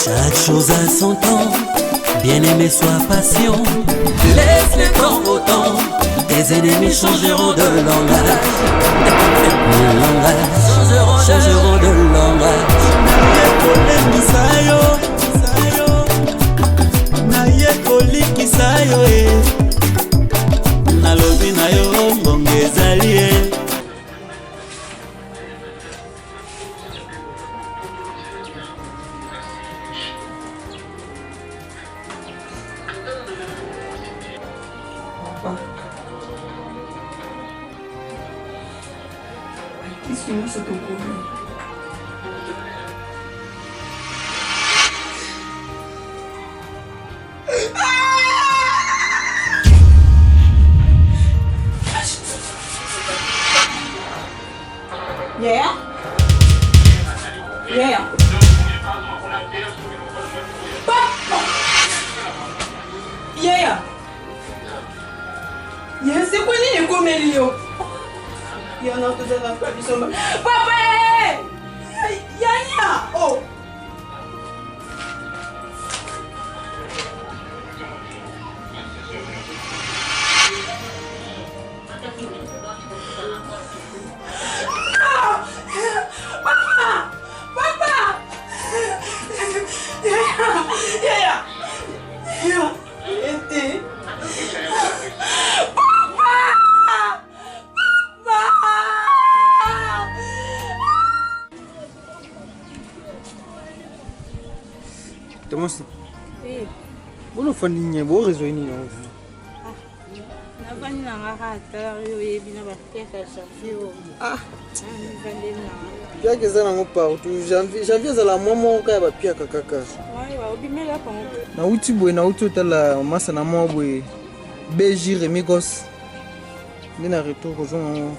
Chaque chose a son temps, bien-aimé sois patient. Laisse le temps au temps, tes ennemis changeront de langage. Changeront de langage. Naye kolikisa yo nalobi na yo mbongo ezali Qu'est-ce que c'est ton problème? Yeah? Yeah. Yeah. Yeah, c'est quoi les comélios? Il y en a tout ça dans la vie. Papa! Yaya! Oh! Tomosi. Bono fandi nyebo réseau ni non. Na fandi na ngaka yo yebi na ba keka chafio. Ah. Fandi na. Pia que ça nango partout. Janvier za la momo ka ba pia kaka. Ouais, wa obimela pa ngo. Na uti boy na uti tala masa na mo boy. Beji remigos. Nina retour ko zon.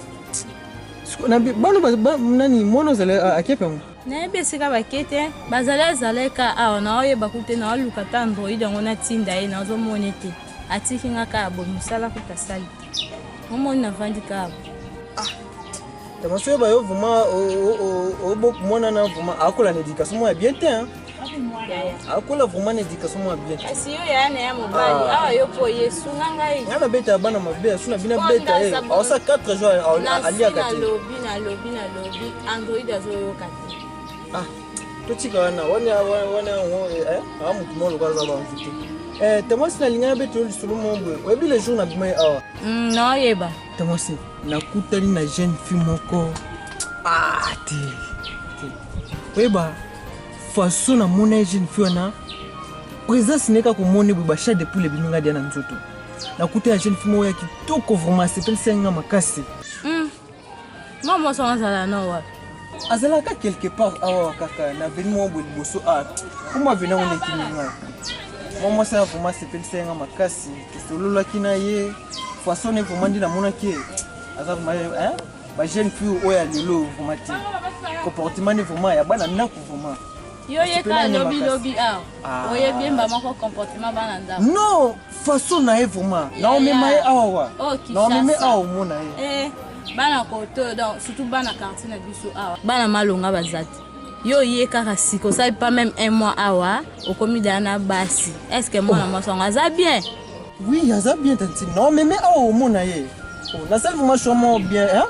Na bano ba nani mono zale akepe ngo. Na besika bakete bazala zaleka a na oye bakute na luka ta Android ngo na tinda ye na zo monete atiki ngaka abo musala ko tasali momo na vandi ka ah tamaso ba yo vraiment o bo mona na vraiment akola éducation mo bien te hein akola vraiment éducation mo bien asi yo ya na ya mobali awa yo po yesu ngai ngana beta bana mabe suna bina beta e osa 4 jours ali akati na lobi Android azo yo kati ah totika wana amutu molo kwa zaba mfiti tamosi na lingana beto yoli sulu mbwe webi le jour na bima awa no yeba tamosi na kutali na jeune fille moko ti weba façon na mona jeune fille na présence neka ko moni bu basha depuis le bininga dia na nzoto na kutali jeune fille mo ya kitoko vraiment c'est elle senga makasi maman so nzala no wa azalaka quelque part awa kaka na veni mo liboso a kuma vena on ekiminga moi ça vraiment c'est pel senga makasi kisolola kina ye façon ne vraiment ndina mona ki aza vraiment ba jeune fille oya lelo vraiment ti comportement ne vraiment ya bana ndako vraiment yo ye ka lobi a oye bien ba mako comportement bana ndako non façon na ye vraiment na o mema ye awa na o mema awa mona ye bana koto donc surtout bana quartier na biso awa bana malonga bazati yo ye kaka siko ça pas même un mois awa au comida na basi est-ce que moi na masonga za bien oui za bien tanti non mais awa mona ye na salle vraiment chomo bien hein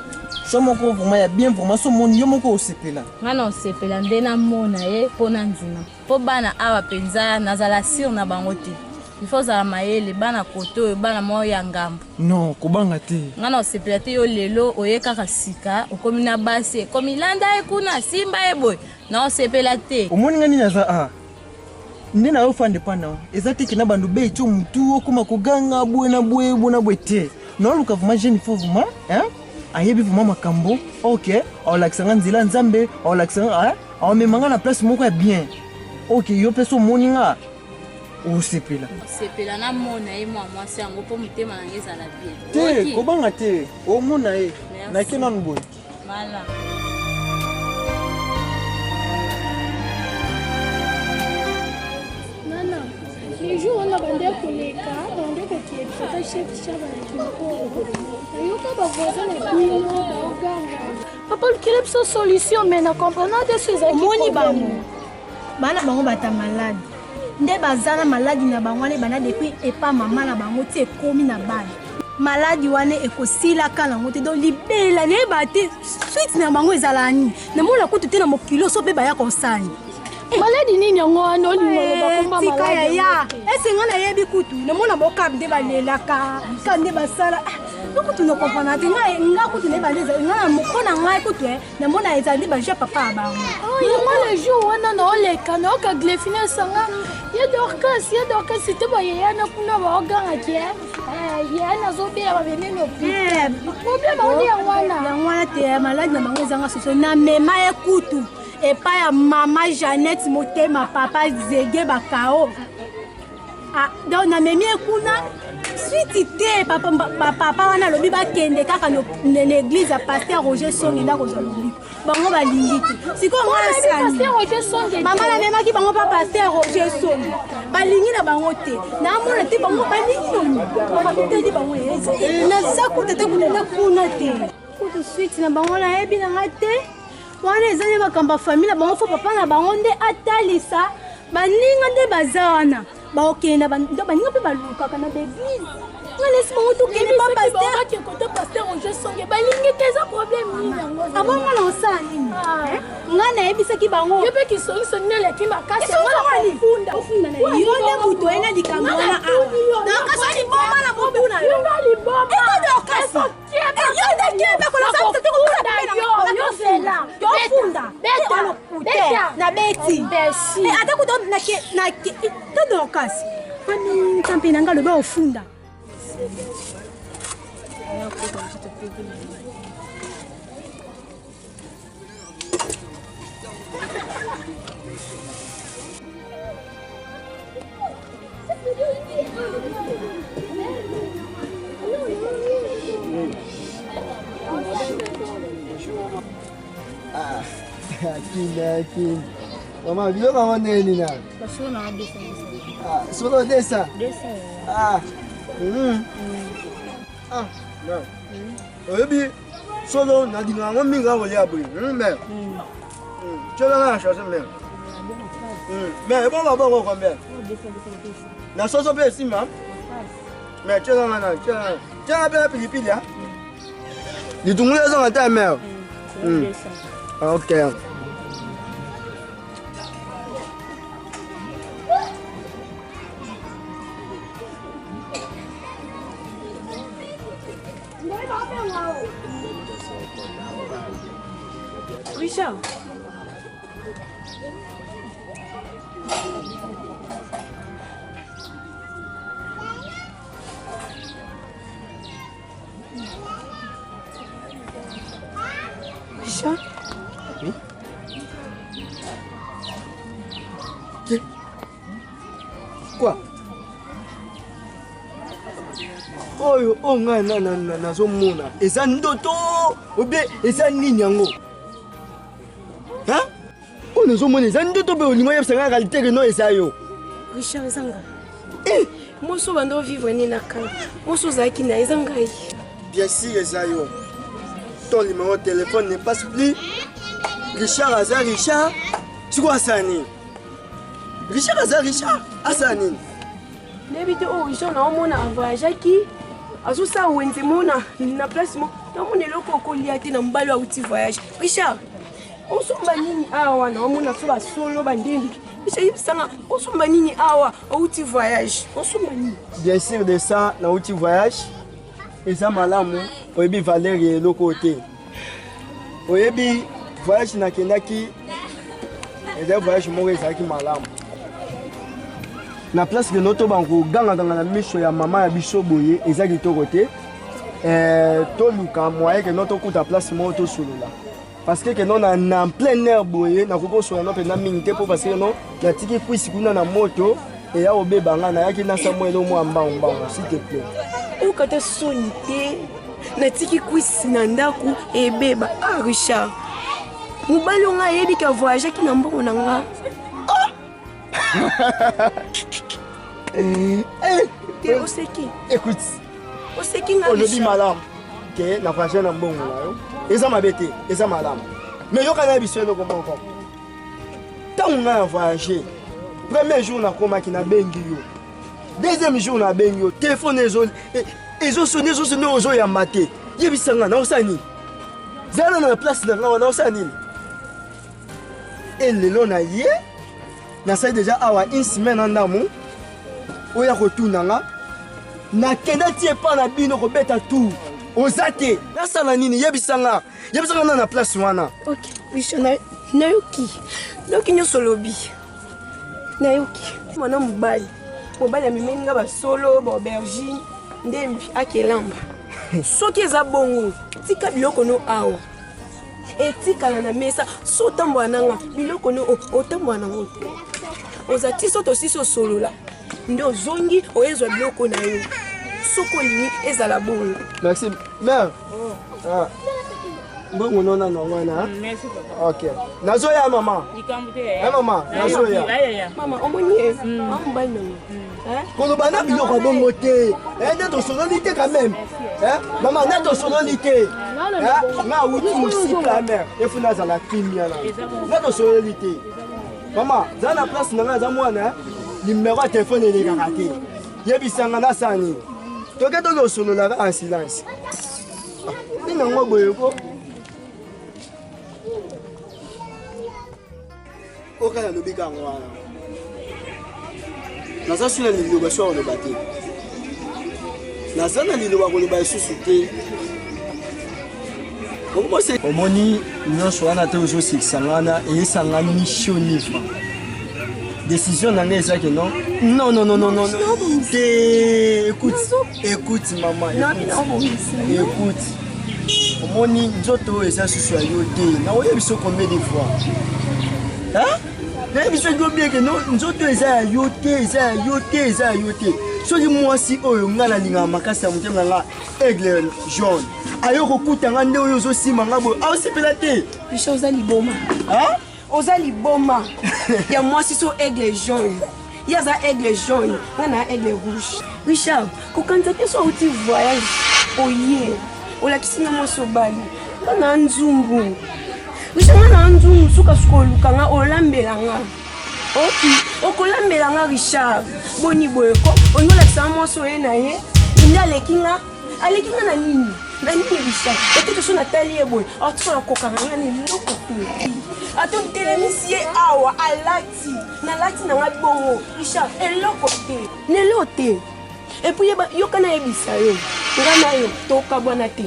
chomo ko vraiment ya bien vraiment so mon yo moko osepela ngana osepela ndena mona ye pona nzina po bana awa penza nazala sir na bangote il faut ça maele bana koto bana mo ya ngambo non kobanga te ngana osepela te yo lelo oyeka kasika okomina basi komilanda ekuna simba eboy na osepela te omoni ngani naza ndena yo fande pana ezati kina bandu be cho mutu okuma koganga bwena bwe te no luka vraiment jeune faut vraiment hein ayebi vraiment makambo OK olaksanga nzila nzambe olaksanga on me manga na place moko ya bien OK yo peso moninga osepela na mona ye mwa mwasi yango po mutema na ngeza la bien te kobanga te o mona ye na kena nboy mala nana les jours on a bandé koleka bandé ko ki fata chef chaba ko ayo ka ba voisin na bino ba oganga papa quelle est sa solution mais na comprenant de ces acquis moni bango bana bango bata malade nde bazana maladi na bango wana bana depuis epa mama na bango ti ekomi na bana maladi wana ekosila kala ngo te donc libela ne bate suite na bango ezala ni na mona kutu te na mokilo so pe baya kosani maladi nini yango wana olingo bakomba maladi ya esenga na yebi kutu na mona bokab nde balelaka ka nde basala kutu no comprendre te nga kutu ne baleza nga mokona ngai kutu na mona ezali baje papa bango moi le jour wana na oleka na okagle finasanga ya dorcas c'était ba ya na kuna ba oganga ke ya na zo bela ba veneno problème on ya wana te maladi na bango ezanga soso na mema ekutu epa ya mama Jeannette Motema papa Zege bakao donc na memi ekuna suite te papa wana lobi bakende kaka l'église à pasteur Roger Songe ndako zolobi bango balingi te sikoyo mama na memaki bango pa pasteur Roger Songe balingi na bango te na mona te bango balingi bakuteli bango na sakuta te kunena kuna te kutu suite na bango na yebi na nga te wana ezali bakamba famille bango fo papa na bango nde atalisa baninga nde baza wana baokenda baninga mpe balukaka na l'église ngalesi bango tokende pa pasteur Roger Songe balingi te eza problème nini yango abongo na osala nini nga nayebisaki bango yo mpe kisongiso nini eleki makasi ofunda na yo nde moto oyena likambo wana nakasi liboma na mobuna yo ekasi yo nde kebe kolosatotofunda na beti ata kuto todokasi ani tampi nanga loba ofunda Kina. Mama, bilo ka nini na? Basho na desa. Solo desa. No. Oyebi solo na dinga ngominga wole abri. Mais. Chola na chose mais. Mais bon ko combien? Na soso pe sima. Mais chola na chola pe pilipili ah. Ditungule zo ngata mais. Okay. Richard. Richard. Oui. Quoi? Oh na zo mona. Eza ndoto. Obe eza nini yango? Hein? On nous omone eza ndoto be olingo yebsanga qualité que non eza yo. Richard Zanga. Moi so bando vivre ni na kala. Moi so zaki na eza ngai. Bien sûr eza yo. Ton numéro de téléphone ne passe plus. Richard Azar Richard. Tu quoi Sani? Richard Azar Richard. Asani. Nebite o Richard na omona voyage ki. Azo sa wenze mona na place mo. Na mona loko kolia te na mbalo ya uti voyage. Richard. Osomba nini awa na omona so ba solo bandindi. Richard sanga osomba nini awa uti voyage. Osomba nini? Bien sûr de ça na uti voyage. Eza malamu oyebi Valérie loko te. Oyebi voyage na kendaki. Eza voyage moko ezaki malamu. Na place que notre banco ganga na miso ya mama ya biso boye eza kitoko te to luka moyen que notre kuta place moto solola parce que non en plein air boye na koko solo na pe na mingi po parce que non na tiki kwisi kuna na moto et ya obebanga na yaki na Samuel mo ambamba s'il te plaît o kata sonite na tiki kwisi na ndaku e beba Richard mobali nga yebi ka voyage ki na mbongo na nga Écoute, on dit madame que la prochaine en bon et ça m'a bêté et ça madame mais yo kana biso no comprend ntango ngai na voyage premier jour nakomaki nabengi yo deuxième jour nabengi yo telefone ezosone ozoyamba te yebisa nga naosala nini zala na place na nga naosala nini elelo na ye nasali deja awa une semaine na ndamu oya kotuna nga nakenda ti epa na bino kobeta tour oza te nasala nini yebisa nga na place wana bisho nayoki nyonso lobi nayoki mwana mobali amemeli nga basolo baaubergine ndembi akelamba soki eza bongo tika biloko no awa etikala na mesa so otambola nanga biloko no otambola nango te oza ti so tosisi osolola nde ozongi oyezwa biloko na yo soko olingi ezala bongo. Merci mère. Bongo nona na wana. Merci papa. OK. Nazoya mama. Mama, nazoya. Mama, omoni ambali nango. Kono bana biloko bongo te. Nde sololité quand même. Maman, nde sololité. Na wuti musika mère. Efuna za la kimia na. Nde sololité. Maman, za na place na za mwana. Numéro de téléphone est raté. Yebisanga na sani. Toke to solola en silence. Ina ngo boyeko. Okala lobika ngwana. Naza suna liloba so le baté. Naza na liloba ko le ba susu te. Omoni nyonso wana te ozo sikisangana et sanga mission nifa. Décision n'en est que non. Non. Écoute maman. Écoute. Moni nzoto eza susu ayote. Na oye biso combien de fois? Hein? Na biso go bien que non nzoto eza ayote. Soki mwasi oyo ngana linga makasa mutema nga aigle jaune. Ayoko kutanga nde oyo zo simanga bo. Ah sepela te. Biso za liboma. Hein? Oza liboma. Ya mwasi so aigle jaune. Yaza aigle jaune, ngana aigle rouge. Richard, kokanta te so uti voyage. Oye, olakisina mwaso bali. Ngana nzungu. Richard ngana nzungu suka lukanga olambelanga. Oki, okolambelanga Richard. Boni boyeko, onolakisa mwaso ye na ye. Inda lekinga na nini? Na nini Richard? Ete so natali eboy. Atso kokanga ni loko te. Aton telemisi awa alati na lati na ngabongo Richard eloko te nelo te et puis yokana ebisa yo ngana yo toka bwana te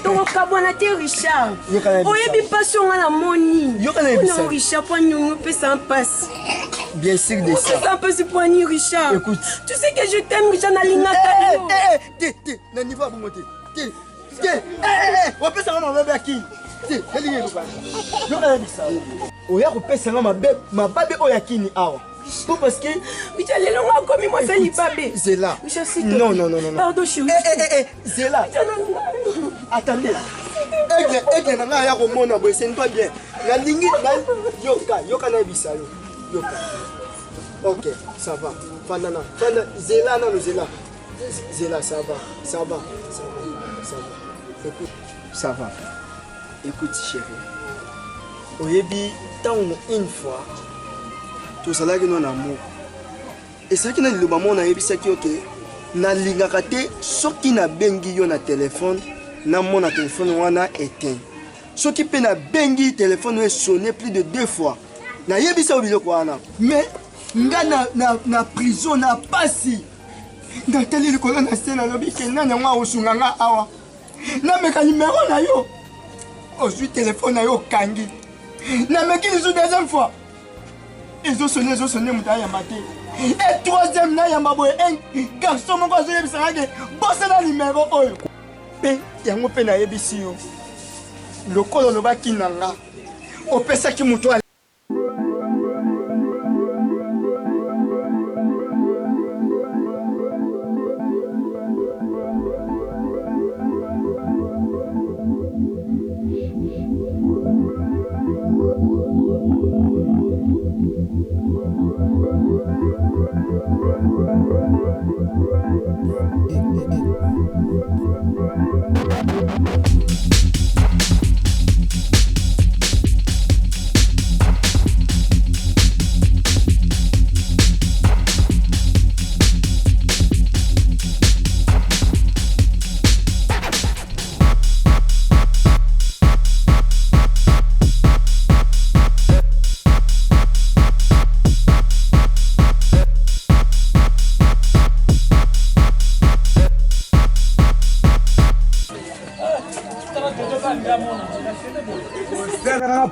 toka bwana te Richard oyebi passion ngana moni yokana ebisa Richard poignon pesa passe bien sûr de ça ça passe poignon Richard écoute tu sais que je t'aime Richard na linga na niveau bongo te wapesa ngana mabebe akini oya kopesanga mababe oyo akini awa po parce que lelo nga komi mwasali babe Zela non pardon chérie Zela attendez aigle na nga ya komona boye c'est pas bien nalingi yoka na ebisa yo yoka OK ça va fanda Zela ça va écoute ça va. Écoute chérie, oyebi tango une fois tout ça là que non amour et ça qui na liloba mona yebi ça qui OK na lingaka te soki na bengi yo na téléphone na mona téléphone wana éteint soki pe na bengi téléphone est sonné plus de 2 fois na yebi ça obiloko wana mais nga na prison na pasi na teli likolo na scène lobi ke nana nga osunga nga awa na meka numéro na yo aujourd'hui téléphone na yo kangi na meki lisu deuxième fois ils ont sonné muta ya maté et troisième na ya maboye un garçon moko azoyebisanga ke bosse na numéro oyo pe yango pe na yebisi yo lokolo lobaki na nga opesaki mutu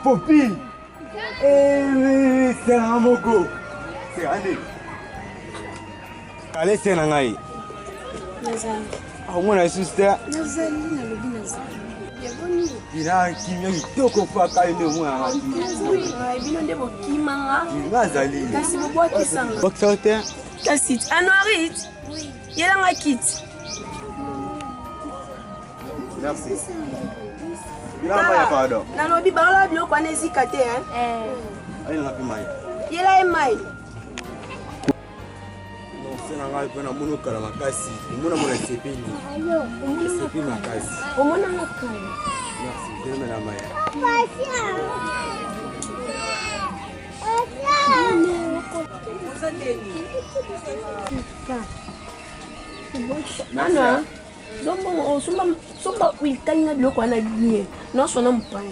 copine. C'est un mogo. C'est allez. Allez, c'est un aïe. Moi, je suis là. Il a qui vient de tout faire quand il est moi. Merci. nalobi balola biloko wana ezika te yela emai senanga mpona mona okala makasi omona mona esepeli makasi omonanga kala merci telemela maya nana zombongo somba uitanga biloko wana bien nosona mopaya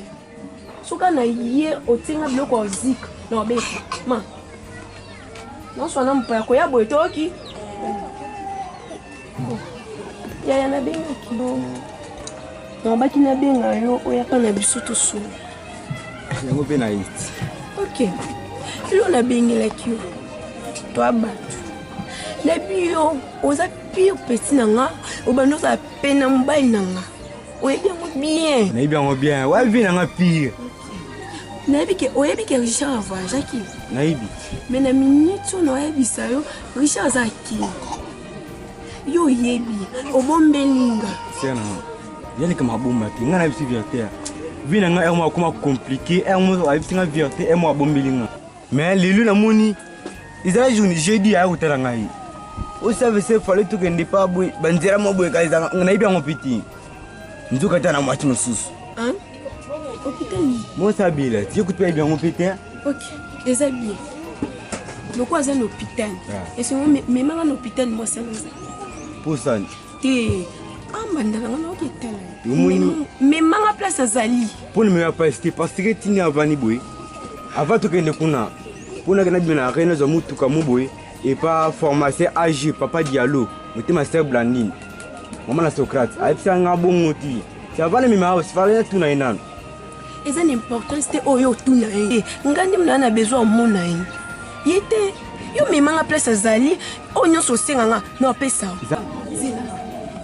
soka na ye otinga biloko ozika na obeta ma nosona mopaya koya boye toki yaya nabengaki nabaki nabenga yo oyaka na biso tosolo yango mpe na iti ok elo nabengelaki yo toa bato nayebi yo oza pire peti na nga obanda ozala pe na mobali na nga oyebi yango bien nayebi yango bien wayebi na nga pire oyebi ke Richard avoyageaki nayebi me na minute oyo naoyebisa yo Richard aza akili yo oyebi obombelinga sena yaneka mabomba te nga nayebisi vérité vi na nga ere mo akoma compliqué ere mo ayebisi nga vérité ere mo abombelinga mais lelo namoni ezala journée jeudi aya kotala ngai osave se fale tokende pa boye banzela mo boye kaizanga nayebi yango peti nzoka ta na mwati mosusu mosabila tiyekuti payebi yango pete ok eza bien loko aza na hôpital esengo memanga na hôpital mwasanaza posani te ambandaka nga naoketala memanga place azali mpona meya place te parce que tini avani boye ava tokende kuna mpona kena bimena rene azwa motuka mo boye epa formation ag papa dialo motema ser blandine mama na socrate ayebisa nga bongo ti ti avana mema awo sifalaya tuna ye nano eza na importance te oyo otuna ye ngandi mna na besoin omona ye ye te yo memanga place azali oyo nyonso osenganga na opesa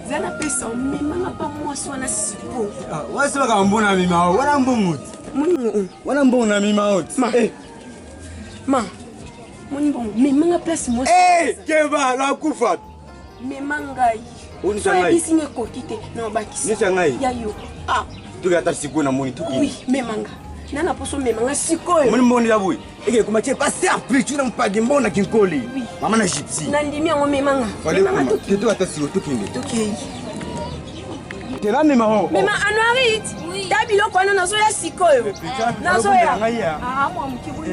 za napesa omemanga pa mwasi wana siko wasilaka mbona mema awo wana mbongo ti wana mbongo na mema awo ti ma moni bongo memanga place mwasi keba nakufa memangai soyebisi nga ekoki te na obakisi yayo toki ata sikoyo namoni oui memanga nana poso memanga sikoyo moni mboni ya boye eke kumatie pase apri na mpagi mbona kinkoli mama na gypsy nandimi yango memanga toki ata siko tokende tokei tela mema ho mema anuarit ta biloko wana nazoya sikoyo nazoya mwa mokibu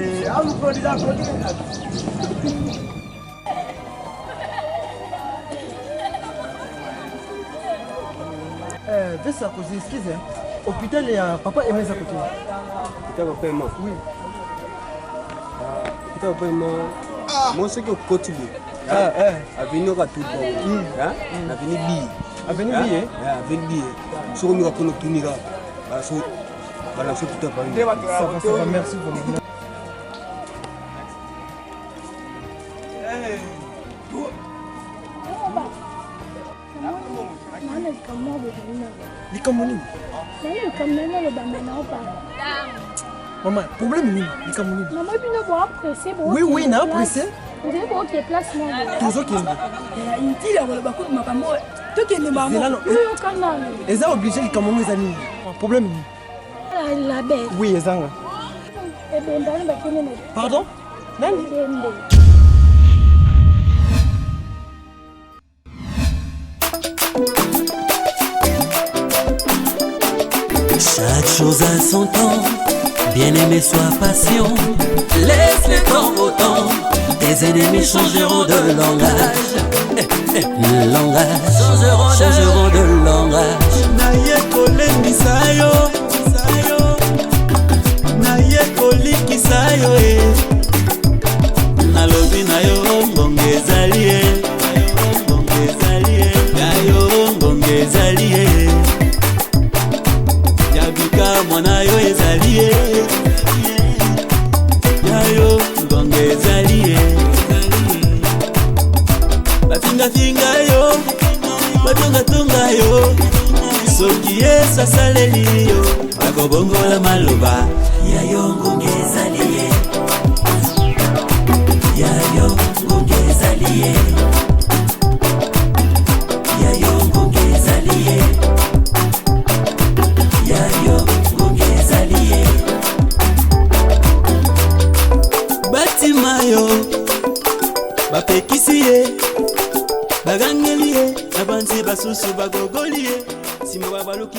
Vesa cause excuse hôpital ya papa et mesa côté. Hôpital papa et moi. Oui. Hôpital papa et moi. Moi c'est que côté bi. Avenue ka tout bon. Avenue bi. Avenue bi avenue bi. So ko mi ka kono tunira. Bala so tout pas. Ça va merci beaucoup. Likamoni. Maman, problème ni likamoni. Maman bino bo pressé bo. Oui, na pressé. Vous avez bo que place moi. Toujours qui. Inti la wala bakut makambo. Tokende maman. Yo kana. Eza obligé likamoni za nini? Problème ni. La belle. Oui, ezanga. Eh ben ndani bakene na. Pardon? Nani? Chaque chose a son temps, bien-aimé sois patient. Laisse le temps au temps, tes ennemis changeront de langage. Changeront de langage. Naye kolembisa yo, naye kolikisa yo nalobi na yo mbongo ezali yayo mbongo ezali yabika mwana yo ezali yesu asaleli yo bakobongola maloba yayo ngunge ezali ye yayo ngunge ezali ye yayo ngunge ezali ye yayo ngunge ezali ye batima yo bapekisi ye bagangeli ye abanzi basusu bagogoli ye sima babaluki